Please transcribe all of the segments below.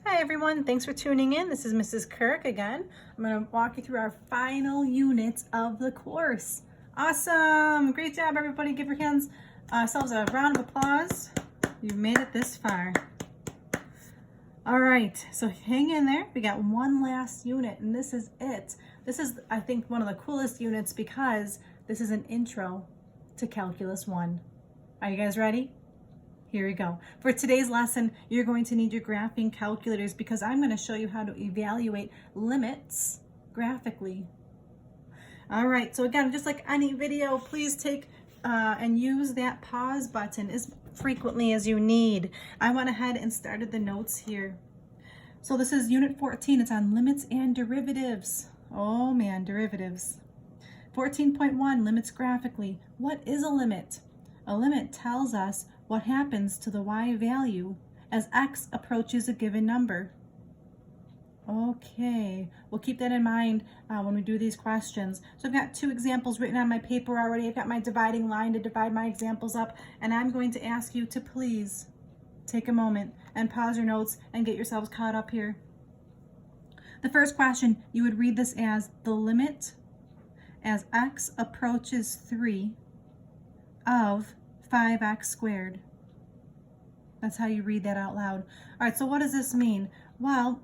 Hi everyone, thanks for tuning in. This is Mrs. Kirk again. I'm going to walk you through our final units of the course. Awesome! Great job everybody. Give yourselves a round of applause. You've made it this far. All right, so hang in there. We got one last unit and this is it. This is, I think, one of the coolest units because this is an intro to Calculus 1. Are you guys ready? Here we go. For today's lesson, you're going to need your graphing calculators because I'm going to show you how to evaluate limits graphically. All right, so again, just like any video, please take and use that pause button as frequently as you need. I went ahead and started the notes here. So this is unit 14. It's on limits and derivatives. Oh man, derivatives. 14.1, limits graphically. What is a limit? A limit tells us what happens to the y value as x approaches a given number. Okay, we'll keep that in mind when we do these questions. So I've got two examples written on my paper already. I've got my dividing line to divide my examples up, and I'm going to ask you to please take a moment and pause your notes and get yourselves caught up here. The first question, you would read this as the limit as x approaches 3 of 5x squared. That's how you read that out loud. All right, so what does this mean? Well,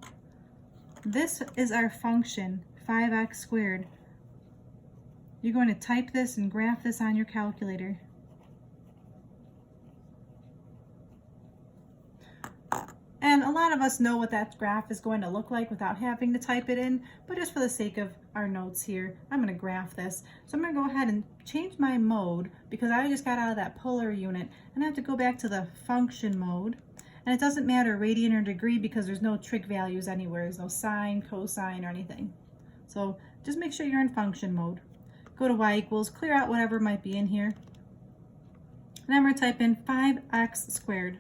this is our function, 5x squared. You're going to type this and graph this on your calculator. And a lot of us know what that graph is going to look like without having to type it in, but just for the sake of our notes here, I'm going to graph this. So I'm going to go ahead and change my mode because I just got out of that polar unit and I have to go back to the function mode. And it doesn't matter radian or degree because there's no trig values anywhere. There's no sine, cosine, or anything. So just make sure you're in function mode. Go to y equals, clear out whatever might be in here. And I'm going to type in 5x squared.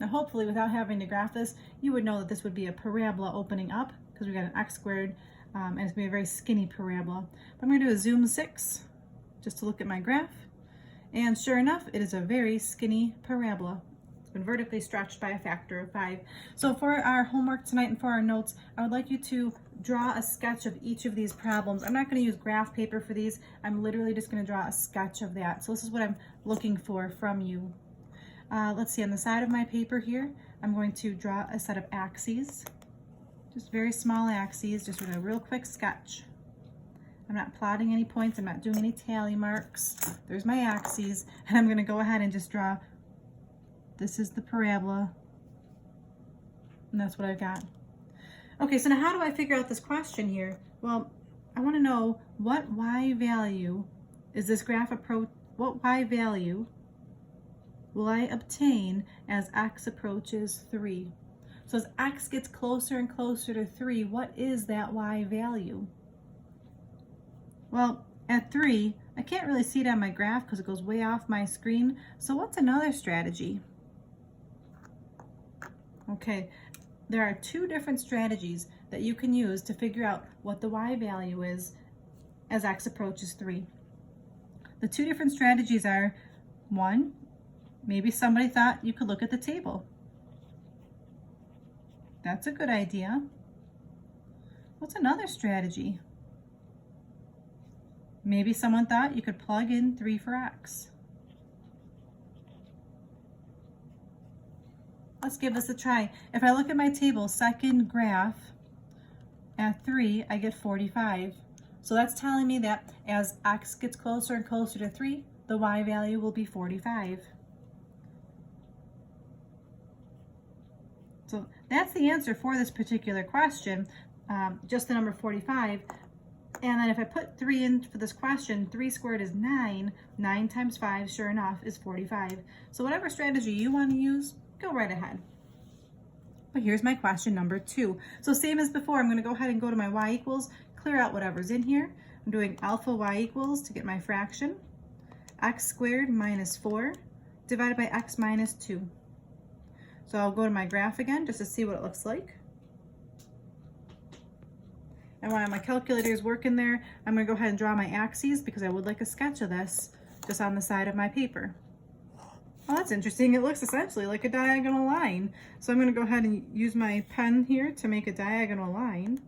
Now hopefully without having to graph this, you would know that this would be a parabola opening up because we got an x squared and it's going to be a very skinny parabola. But I'm going to do a zoom 6 just to look at my graph. And sure enough, it is a very skinny parabola. It's been vertically stretched by a factor of 5. So for our homework tonight and for our notes, I would like you to draw a sketch of each of these problems. I'm not going to use graph paper for these. I'm literally just going to draw a sketch of that. So this is what I'm looking for from you. Let's see, on the side of my paper here, I'm going to draw a set of axes, just very small axes, just with a real quick sketch. I'm not plotting any points, I'm not doing any tally marks. There's my axes, and I'm going to go ahead and just draw, this is the parabola, and that's what I've got. Okay, so now how do I figure out this question here? Well, I want to know what y value is this graph approach, what y value will I obtain as x approaches 3? So as x gets closer and closer to 3, what is that y value? Well, at 3, I can't really see it on my graph because it goes way off my screen. So what's another strategy? Okay, there are two different strategies that you can use to figure out what the y value is as x approaches 3. The two different strategies are, one, maybe somebody thought you could look at the table. That's a good idea. What's another strategy? Maybe someone thought you could plug in 3 for x. Let's give this a try. If I look at my table, second graph, at 3, I get 45. So that's telling me that as x gets closer and closer to 3, the y value will be 45. So that's the answer for this particular question, just the number 45. And then if I put 3 in for this question, 3 squared is 9. 9 times 5, sure enough, is 45. So whatever strategy you want to use, go right ahead. But here's my question number 2. So same as before, I'm going to go ahead and go to my y equals, clear out whatever's in here. I'm doing alpha y equals to get my fraction. X squared minus 4 divided by x minus 2. So I'll go to my graph again just to see what it looks like. And while my calculator is working there, I'm going to go ahead and draw my axes because I would like a sketch of this just on the side of my paper. Oh, that's interesting. It looks essentially like a diagonal line. So I'm going to go ahead and use my pen here to make a diagonal line.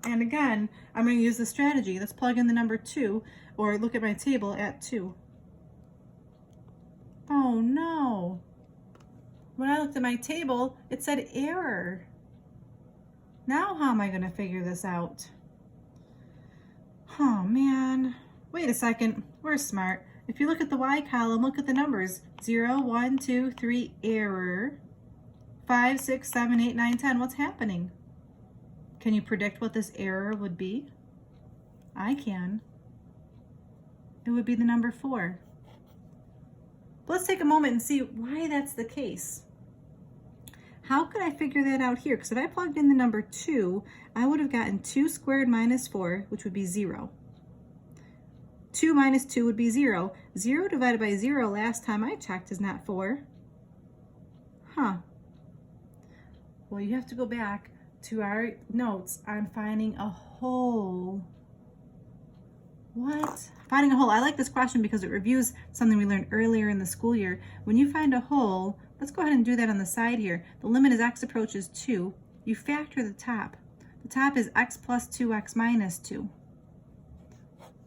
And again, I'm going to use the strategy. Let's plug in the number 2, or look at my table at 2. Oh no. When I looked at my table, it said error. Now how am I going to figure this out? Oh man. Wait a second. We're smart. If you look at the Y column, look at the numbers. 0, 1, 2, 3, error. 5, 6, 7, 8, 9, 10. What's happening? Can you predict what this error would be? I can. It would be the number 4. But let's take a moment and see why that's the case. How could I figure that out here? Because if I plugged in the number 2, I would have gotten 2 squared minus 4, which would be 0. 2 minus 2 would be 0. 0 divided by 0 last time I checked is not 4. Huh. Well, you have to go back to our notes on finding a whole. What? Finding a whole. I like this question because it reviews something we learned earlier in the school year. When you find a whole, let's go ahead and do that on the side here. The limit as x approaches 2. You factor the top. The top is x plus 2x minus 2.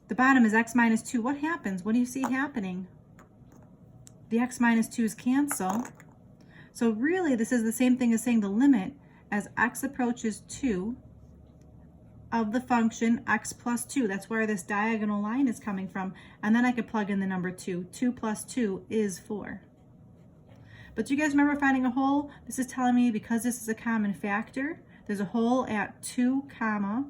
The bottom is x minus 2. What happens? What do you see happening? The x minus 2's cancel. So really, this is the same thing as saying the limit as x approaches 2 of the function x plus 2. That's where this diagonal line is coming from. And then I could plug in the number 2. 2 plus 2 is 4. But do you guys remember finding a whole? This is telling me because this is a common factor, there's a whole at 2 comma,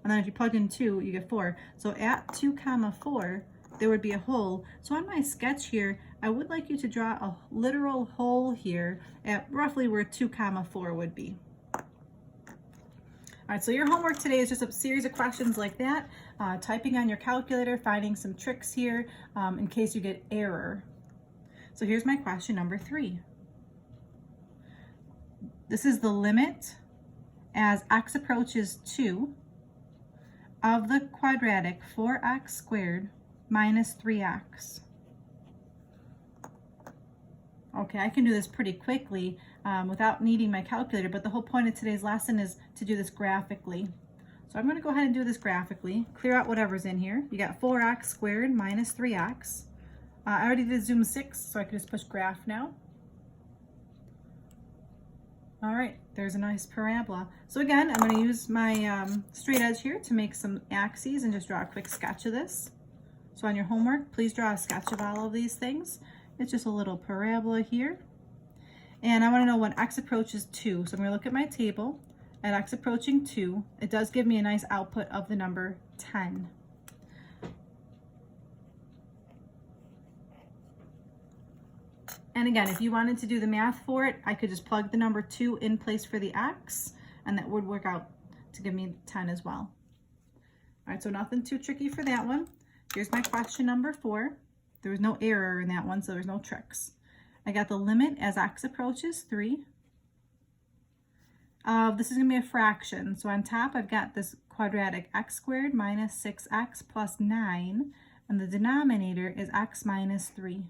and then if you plug in 2, you get 4. So at 2 comma 4, there would be a hole. So on my sketch here, I would like you to draw a literal hole here at roughly where 2 comma 4 would be. All right, so your homework today is just a series of questions like that, typing on your calculator, finding some tricks here in case you get error. So here's my question number 3. This is the limit as x approaches 2 of the quadratic 4x squared minus 3x. Okay, I can do this pretty quickly without needing my calculator, but the whole point of today's lesson is to do this graphically. So I'm going to go ahead and do this graphically, clear out whatever's in here. You got 4x squared minus 3x. I already did zoom 6, so I can just push graph now. All right, there's a nice parabola. So again, I'm going to use my straight edge here to make some axes and just draw a quick sketch of this. So on your homework, please draw a sketch of all of these things. It's just a little parabola here. And I want to know when x approaches 2. So I'm going to look at my table. At x approaching 2, it does give me a nice output of the number 10. And again, if you wanted to do the math for it, I could just plug the number 2 in place for the x, and that would work out to give me 10 as well. All right, so nothing too tricky for that one. Here's my question number 4. There was no error in that one, so there's no tricks. I got the limit as x approaches 3. This is going to be a fraction. So on top, I've got this quadratic x squared minus 6x plus 9, and the denominator is x minus 3.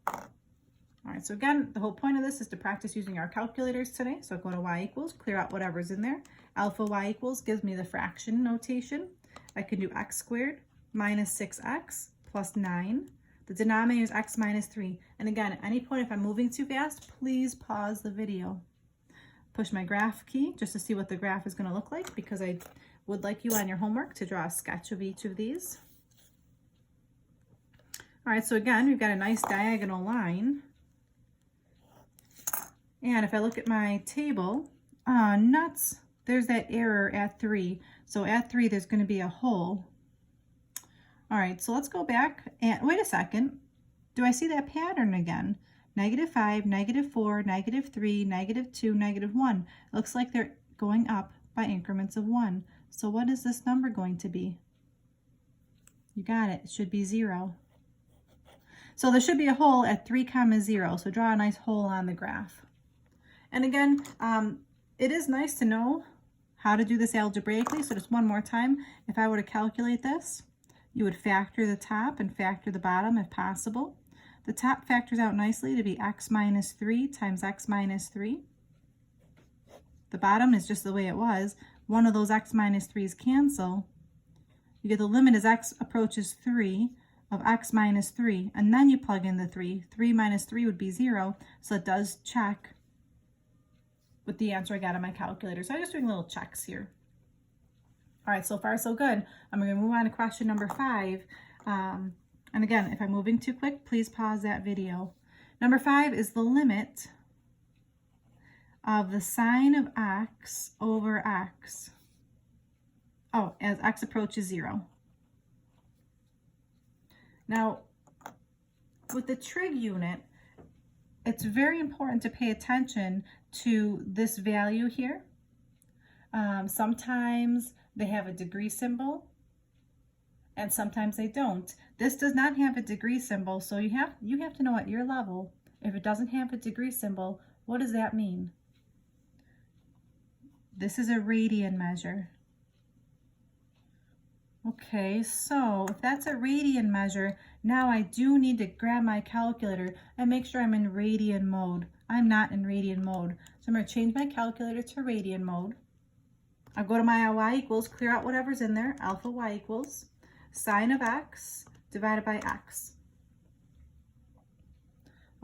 All right, so again, the whole point of this is to practice using our calculators today. So go to y equals, clear out whatever's in there. Alpha y equals gives me the fraction notation. I can do x squared minus 6x plus 9. The denominator is x minus 3. And again, at any point, if I'm moving too fast, please pause the video. Push my graph key just to see what the graph is going to look like, because I would like you on your homework to draw a sketch of each of these. All right, so again, we've got a nice diagonal line. And if I look at my table, nuts, there's that error at 3. So at 3, there's going to be a hole. All right, so let's go back and wait a second. Do I see that pattern again? -5, -4, -3, -2, -1. It looks like they're going up by increments of 1. So what is this number going to be? You got it. It should be 0. So there should be a hole at 3, 0. So draw a nice hole on the graph. And again, it is nice to know how to do this algebraically. So just one more time, if I were to calculate this, you would factor the top and factor the bottom if possible. The top factors out nicely to be x minus 3 times x minus 3. The bottom is just the way it was. One of those x minus 3's cancel. You get the limit as x approaches 3 of x minus 3, and then you plug in the 3. 3 minus 3 would be 0, so it does check with the answer I got on my calculator. So I'm just doing little checks here. All right, so far so good. I'm going to move on to question number 5. And again, if I'm moving too quick, please pause that video. Number 5 is the limit of the sine of x over x. Oh, as x approaches 0. Now, with the trig unit, it's very important to pay attention to this value here. Sometimes they have a degree symbol, and sometimes they don't. This does not have a degree symbol, so you have to know at your level, if it doesn't have a degree symbol, what does that mean? This is a radian measure. Okay, so if that's a radian measure, now I do need to grab my calculator and make sure I'm in radian mode. I'm not in radian mode. So I'm going to change my calculator to radian mode. I'll go to my y equals, clear out whatever's in there, alpha y equals sine of x divided by x.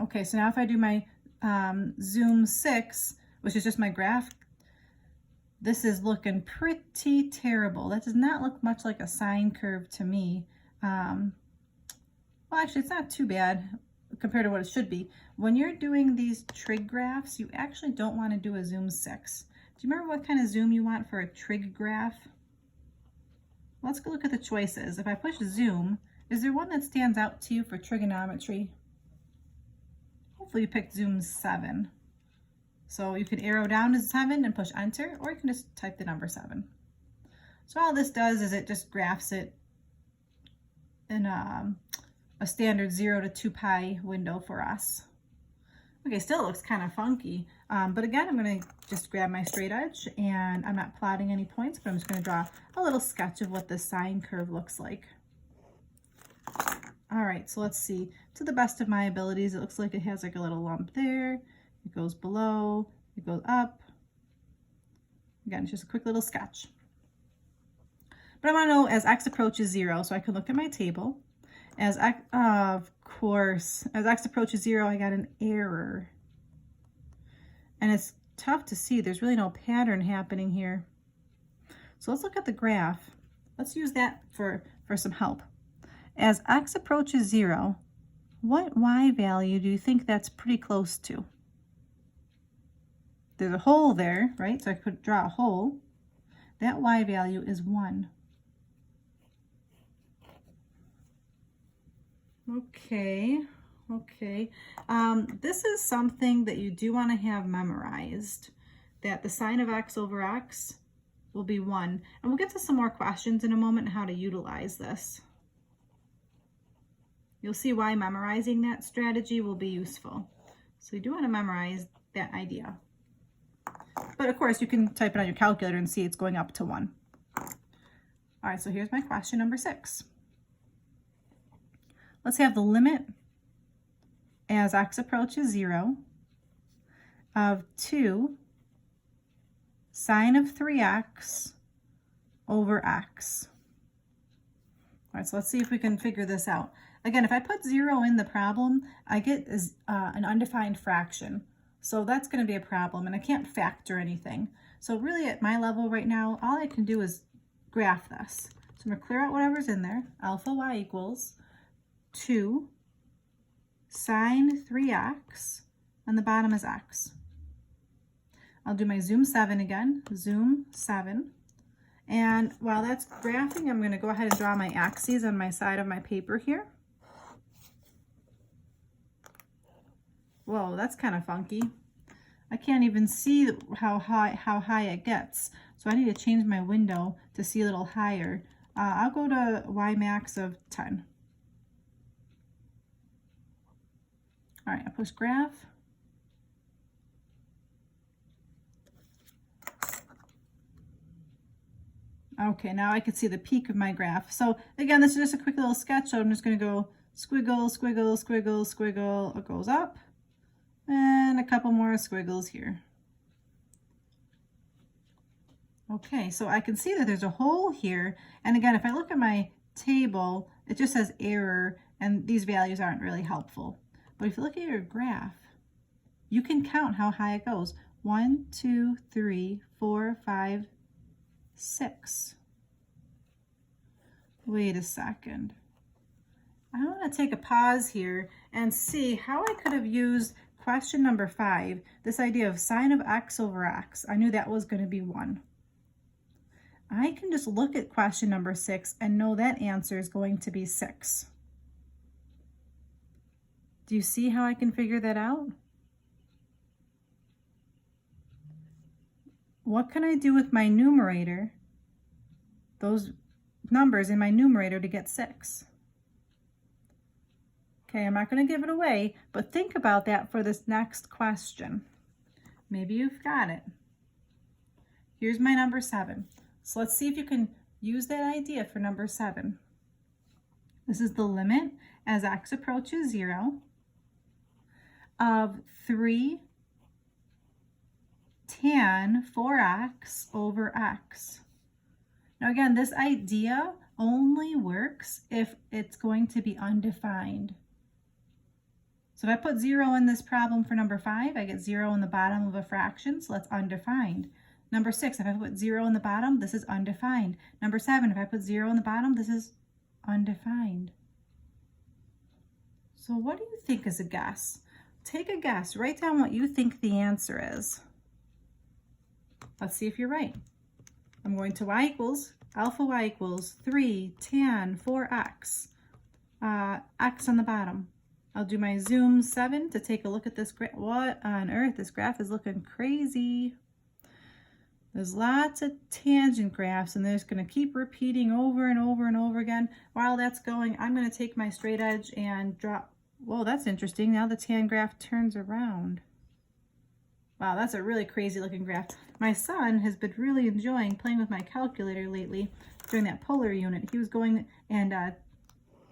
Okay, so now if I do my zoom 6, which is just my graph, this is looking pretty terrible. That does not look much like a sine curve to me. Well, actually, it's not too bad compared to what it should be. When you're doing these trig graphs, you actually don't want to do a zoom 6. Do you remember what kind of zoom you want for a trig graph? Let's go look at the choices. If I push zoom, is there one that stands out to you for trigonometry? Hopefully you picked zoom 7. So you can arrow down to 7 and push enter, or you can just type the number 7. So all this does is it just graphs it in a standard 0 to 2 pi window for us. Okay, still looks kind of funky, but again, I'm going to just grab my straight edge, and I'm not plotting any points, but I'm just going to draw a little sketch of what the sine curve looks like. All right, so let's see. To the best of my abilities, it looks like it has like a little lump there. It goes below, it goes up. Again, it's just a quick little sketch. But I want to know as x approaches 0, so I can look at my table. As x, of course, as x approaches 0, I got an error. And it's tough to see. There's really no pattern happening here. So let's look at the graph. Let's use that for some help. As x approaches 0, what y value do you think that's pretty close to? There's a hole there, right? So I could draw a hole. That y value is 1. Okay. This is something that you do want to have memorized, that the sine of x over x will be 1. And we'll get to some more questions in a moment on how to utilize this. You'll see why memorizing that strategy will be useful. So you do want to memorize that idea. But of course, you can type it on your calculator and see it's going up to 1. All right, so here's my question number 6. Let's have the limit as x approaches 0 of 2 sine of 3x over x. All right, so let's see if we can figure this out. Again, if I put 0 in the problem, I get an undefined fraction. So that's going to be a problem, and I can't factor anything. So really at my level right now, all I can do is graph this. So I'm going to clear out whatever's in there. Alpha y equals 2 sine 3x, and the bottom is x. I'll do my zoom 7 again, zoom 7. And while that's graphing, I'm going to go ahead and draw my axes on my side of my paper here. Whoa, that's kind of funky. I can't even see how high it gets. So I need to change my window to see a little higher. I'll go to y max of 10. All right, I push graph. Okay, now I can see the peak of my graph. So again, this is just a quick little sketch. So I'm just going to go squiggle, squiggle, squiggle, squiggle. It goes up and a couple more squiggles here. Okay, so I can see that there's a hole here. And again, if I look at my table, it just says error, and these values aren't really helpful. But if you look at your graph, you can count how high it goes. 1, 2, 3, 4, 5, 6. Wait a second. I want to take a pause here and see how I could have used question number 5, this idea of sine of x over x. I knew that was going to be 1. I can just look at question number 6 and know that answer is going to be 6. Do you see how I can figure that out? What can I do with my numerator, those numbers in my numerator, to get 6? Okay, I'm not going to give it away, but think about that for this next question. Maybe you've got it. Here's my number 7. So let's see if you can use that idea for number 7. This is the limit as x approaches 0 of 3 tan 4x over x. Now again, this idea only works if it's going to be undefined. So if I put 0 in this problem for number 5, I get 0 in the bottom of a fraction, so that's undefined. Number 6, if I put 0 in the bottom, this is undefined. Number 7, if I put 0 in the bottom, this is undefined. So what do you think is a guess? Take a guess. Write down what you think the answer is. Let's see if you're right. I'm going to alpha y equals 3 tan 4x, x on the bottom. I'll do my zoom 7 to take a look at this graph. What on earth? This graph is looking crazy. There's lots of tangent graphs, and they're just going to keep repeating over and over and over again. While that's going, I'm going to take my straight edge and drop. Whoa, that's interesting. Now the tan graph turns around. Wow, that's a really crazy looking graph. My son has been really enjoying playing with my calculator lately during that polar unit. He was going and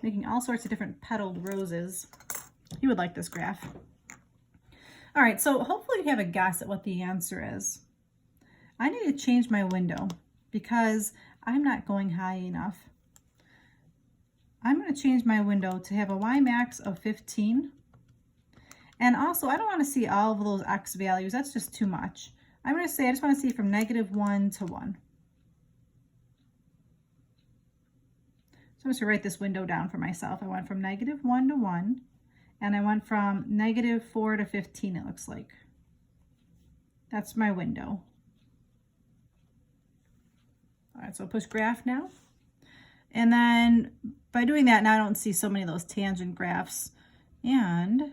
making all sorts of different petaled roses. He would like this graph. All right, so hopefully you have a guess at what the answer is. I need to change my window because I'm not going high enough. I'm going to change my window to have a y max of 15. And also, I don't want to see all of those x values. That's just too much. I'm going to say I just want to see from -1 to 1. So I'm just going to write this window down for myself. I went from -1 to 1, and I went from -4 to 15, it looks like. That's my window. All right, so I'll push graph now. And then by doing that, now I don't see so many of those tangent graphs. And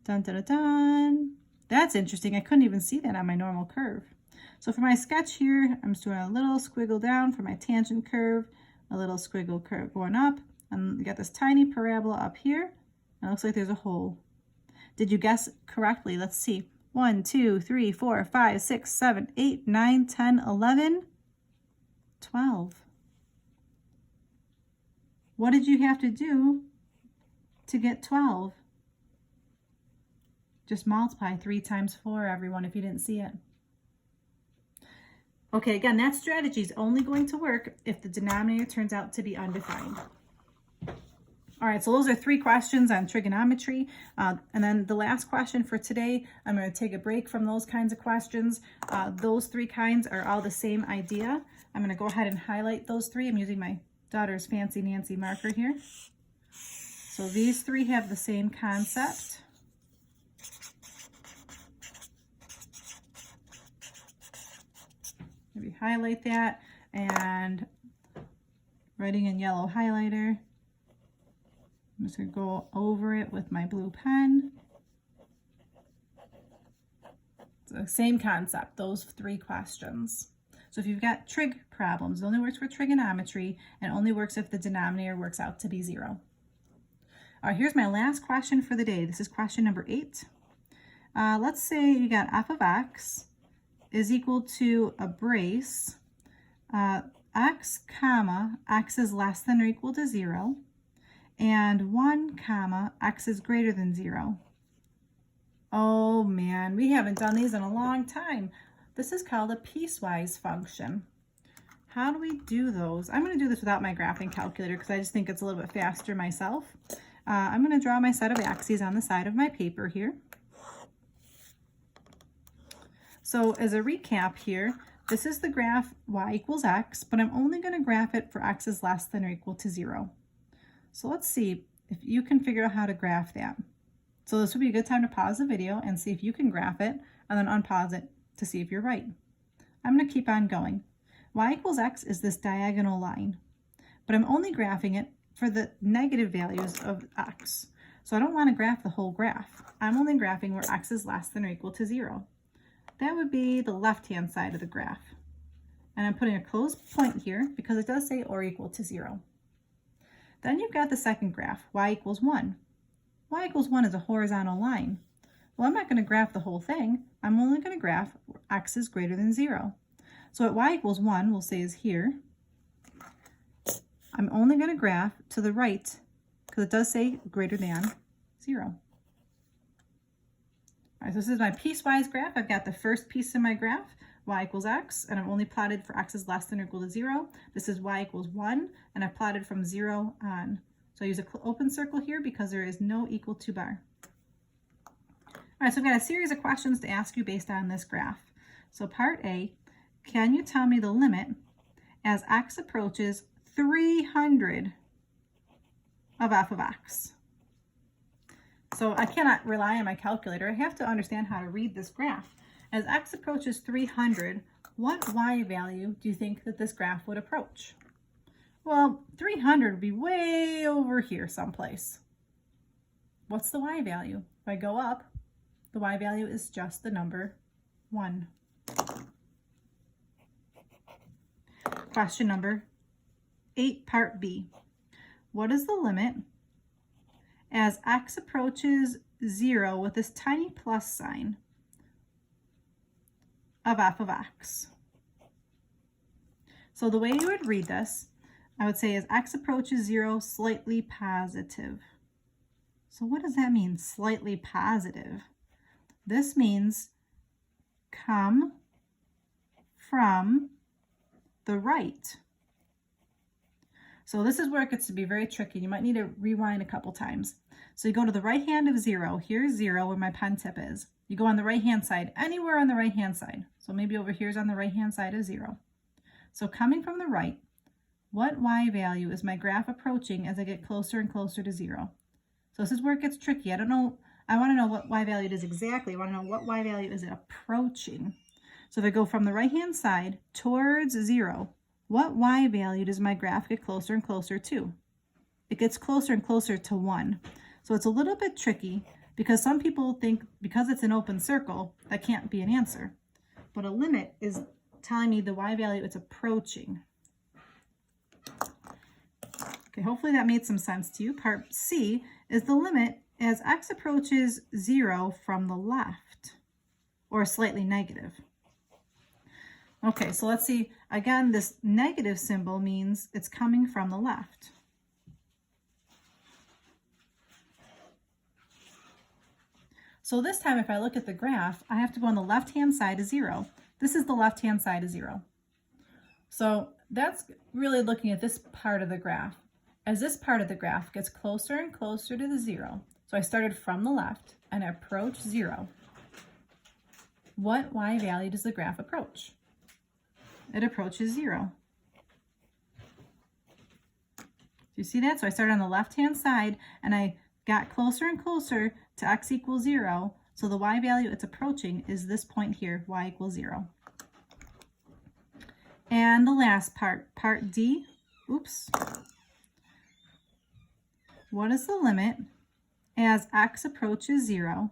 dun, dun, dun, dun. That's interesting. I couldn't even see that on my normal curve. So for my sketch here, I'm just doing a little squiggle down for my tangent curve, a little squiggle curve going up, and you got this tiny parabola up here. And it looks like there's a hole. Did you guess correctly? Let's see. 1, 2, 3, 4, 5, 6, 7, 8, 9, 10, 11, 12. What did you have to do to get 12? Just multiply 3 times 4, everyone, if you didn't see it. Okay, again, that strategy is only going to work if the denominator turns out to be undefined. All right, so those are 3 questions on trigonometry. And then the last question for today, I'm going to take a break from those kinds of questions. Those 3 kinds are all the same idea. I'm going to go ahead and highlight those 3. I'm using my daughter's Fancy Nancy marker here. So these 3 have the same concept. Maybe highlight that, and writing in yellow highlighter. I'm just going to go over it with my blue pen. It's the same concept, those 3 questions. So if you've got trig problems, it only works for trigonometry and only works if the denominator works out to be 0. All right, here's my last question for the day. This is question number 8. Let's say you got f of x is equal to a brace x comma x is less than or equal to 0, and 1 comma x is greater than 0. Oh man, we haven't done these in a long time. This is called a piecewise function. How do we do those? I'm going to do this without my graphing calculator because I just think it's a little bit faster myself. I'm going to draw my set of axes on the side of my paper here. So as a recap here, this is the graph y equals x, but I'm only going to graph it for x is less than or equal to 0. So let's see if you can figure out how to graph that. So this would be a good time to pause the video and see if you can graph it, and then unpause it to see if you're right. I'm going to keep on going. Y equals x is this diagonal line, but I'm only graphing it for the negative values of x. So I don't want to graph the whole graph. I'm only graphing where x is less than or equal to 0. That would be the left-hand side of the graph. And I'm putting a closed point here because it does say or equal to 0. Then you've got the second graph, y equals 1. Y equals 1 is a horizontal line. Well, I'm not going to graph the whole thing. I'm only going to graph where x is greater than 0. So at y equals 1, we'll say is here. I'm only going to graph to the right because it does say greater than 0. All right, so this is my piecewise graph. I've got the first piece in my graph, y equals x, and I've only plotted for x is less than or equal to 0. This is y equals 1, and I've plotted from 0 on. So I use an open circle here because there is no equal to bar. All right, so I've got a series of questions to ask you based on this graph. So part A, can you tell me the limit as x approaches 300 of f of x? So I cannot rely on my calculator. I have to understand how to read this graph. As x approaches 300, what y value do you think that this graph would approach? Well, 300 would be way over here someplace. What's the y value? If I go up, the y value is just the number 1. Question number 8, part B. What is the limit as x approaches 0 with this tiny plus sign of f of x? So the way you would read this, I would say as x approaches 0, slightly positive. So what does that mean, slightly positive? This means come from the right. So this is where it gets to be very tricky. You might need to rewind a couple times. So you go to the right hand of 0. Here's 0 where my pen tip is. You go on the right hand side, anywhere on the right hand side. So maybe over here's on the right hand side of 0. So coming from the right, what y value is my graph approaching as I get closer and closer to 0? So this is where it gets tricky. I don't know. I want to know what y value it is exactly. I want to know what y value is it approaching. So if I go from the right hand side towards 0, what y value does my graph get closer and closer to? It gets closer and closer to 1. So it's a little bit tricky because some people think because it's an open circle, that can't be an answer. But a limit is telling me the y value it's approaching. Okay, hopefully that made some sense to you. Part C is the limit as x approaches 0 from the left, or slightly negative. Okay, so let's see. Again, this negative symbol means it's coming from the left. So this time, if I look at the graph, I have to go on the left-hand side of 0. This is the left-hand side of 0. So that's really looking at this part of the graph. As this part of the graph gets closer and closer to the 0, so I started from the left and I approach 0, what y value does the graph approach? It approaches 0. Do you see that? So I started on the left-hand side and I got closer and closer to x equals 0. So the y value it's approaching is this point here, y equals 0. And the last part, part D, oops. What is the limit as x approaches 0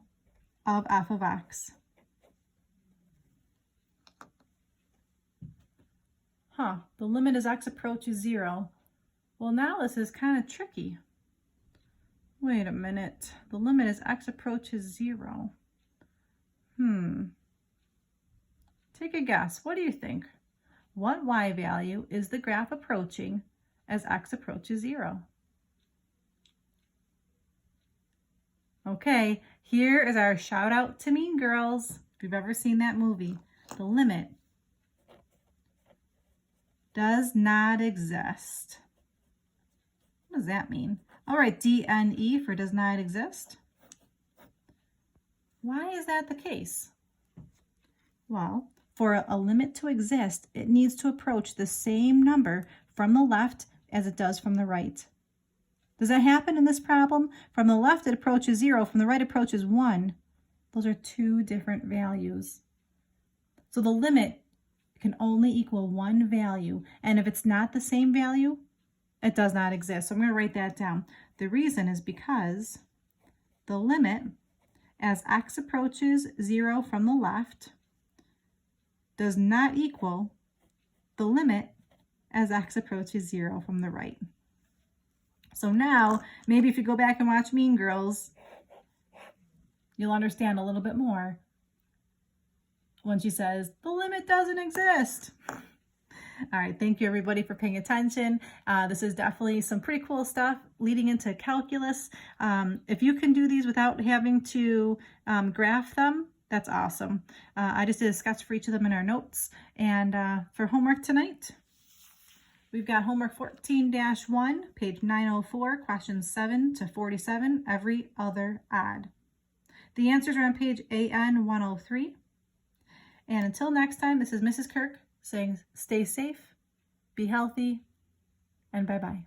of f of x? The limit as x approaches 0. Well, now this is kind of tricky. Wait a minute. The limit as x approaches 0. Take a guess. What do you think? what y value is the graph approaching as x approaches 0? Okay, here is our shout out to Mean Girls. If you've ever seen that movie, the limit does not exist. What does that mean? All right, DNE for does not exist. Why is that the case? Well, for a limit to exist, it needs to approach the same number from the left as it does from the right. Does that happen in this problem? From the left, it approaches 0. From the right, it approaches 1. Those are two different values. So the limit can only equal one value. And if it's not the same value, it does not exist. So I'm going to write that down. The reason is because the limit as x approaches 0 from the left does not equal the limit as x approaches 0 from the right. So now, maybe if you go back and watch Mean Girls, you'll understand a little bit more when she says, the limit doesn't exist. All right, thank you everybody for paying attention. This is definitely some pretty cool stuff leading into calculus. If you can do these without having to graph them, that's awesome. I just did a sketch for each of them in our notes. And for homework tonight, we've got homework 14-1, page 904, questions 7 to 47, every other odd. The answers are on page AN 103. And until next time, this is Mrs. Kirk saying stay safe, be healthy, and bye-bye.